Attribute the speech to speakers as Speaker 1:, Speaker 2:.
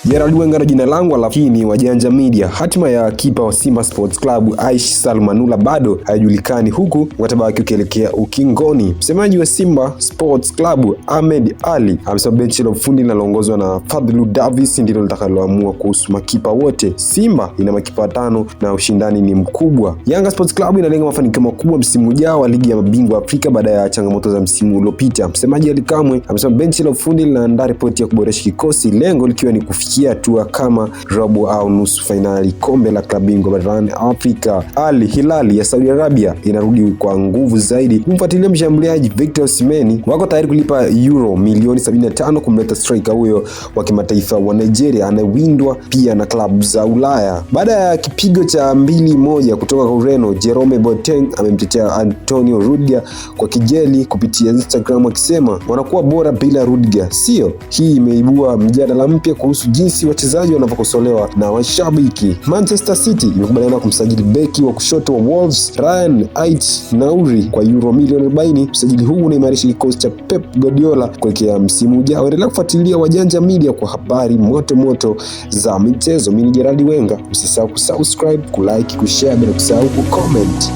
Speaker 1: Gerald Wenger na jina langu, lakini ni Wajanja Media. Hatima ya kipa wa Simba Sports Club Aish Salmanula bado haijulikani, huku mkataba wake ukielekea ukingoni. Msemaji wa Simba Sports Club Ahmed Ali amesema benchi la ufundi linaloongozwa na Fadlu Davis ndilo litakaloamua kuhusu makipa wote. Simba ina makipa 5 na ushindani ni mkubwa. Yanga Sports Club inalenga mafanikio makubwa msimu ujao wa ligi ya mabingwa Afrika baada ya changamoto za msimu uliopita. Msemaji Ali Kamwe amesema benchi la ufundi linaandaa ripoti ya kuboresha kikosi, lengo likiwa ni kufikia hatua kama robo au nusu finali kombe la klabu bingwa barani Afrika. Al Hilal ya Saudi Arabia inarudi kwa nguvu zaidi kumfuatilia mshambuliaji Victor Osimhen. Wako tayari kulipa euro milioni 75 kumleta striker huyo wa kimataifa wa Nigeria anayewindwa pia na klabu za Ulaya. Baada ya kipigo cha 2-1 kutoka kwa Ureno, Jerome Boateng amemtetea Antonio Rudiger kwa kijeli kupitia Instagram akisema wanakuwa bora bila Rudiger. Sio, hii imeibua mjadala mpya kuhusu jinsi wachezaji wanavyokosolewa na washabiki. Manchester City imekubaliana kumsajili beki wa kushoto wa Wolves Ryan Ait-Nouri kwa euro milioni 40. Usajili huu unaimarisha kikosi cha Pep Guardiola kuelekea msimu ujao. Endelea kufuatilia Wajanja Media kwa habari moto za michezo. Mimi ni Gerald Wenger. Usisahau kusubscribe, kulike, kushare bila kusahau kucomment.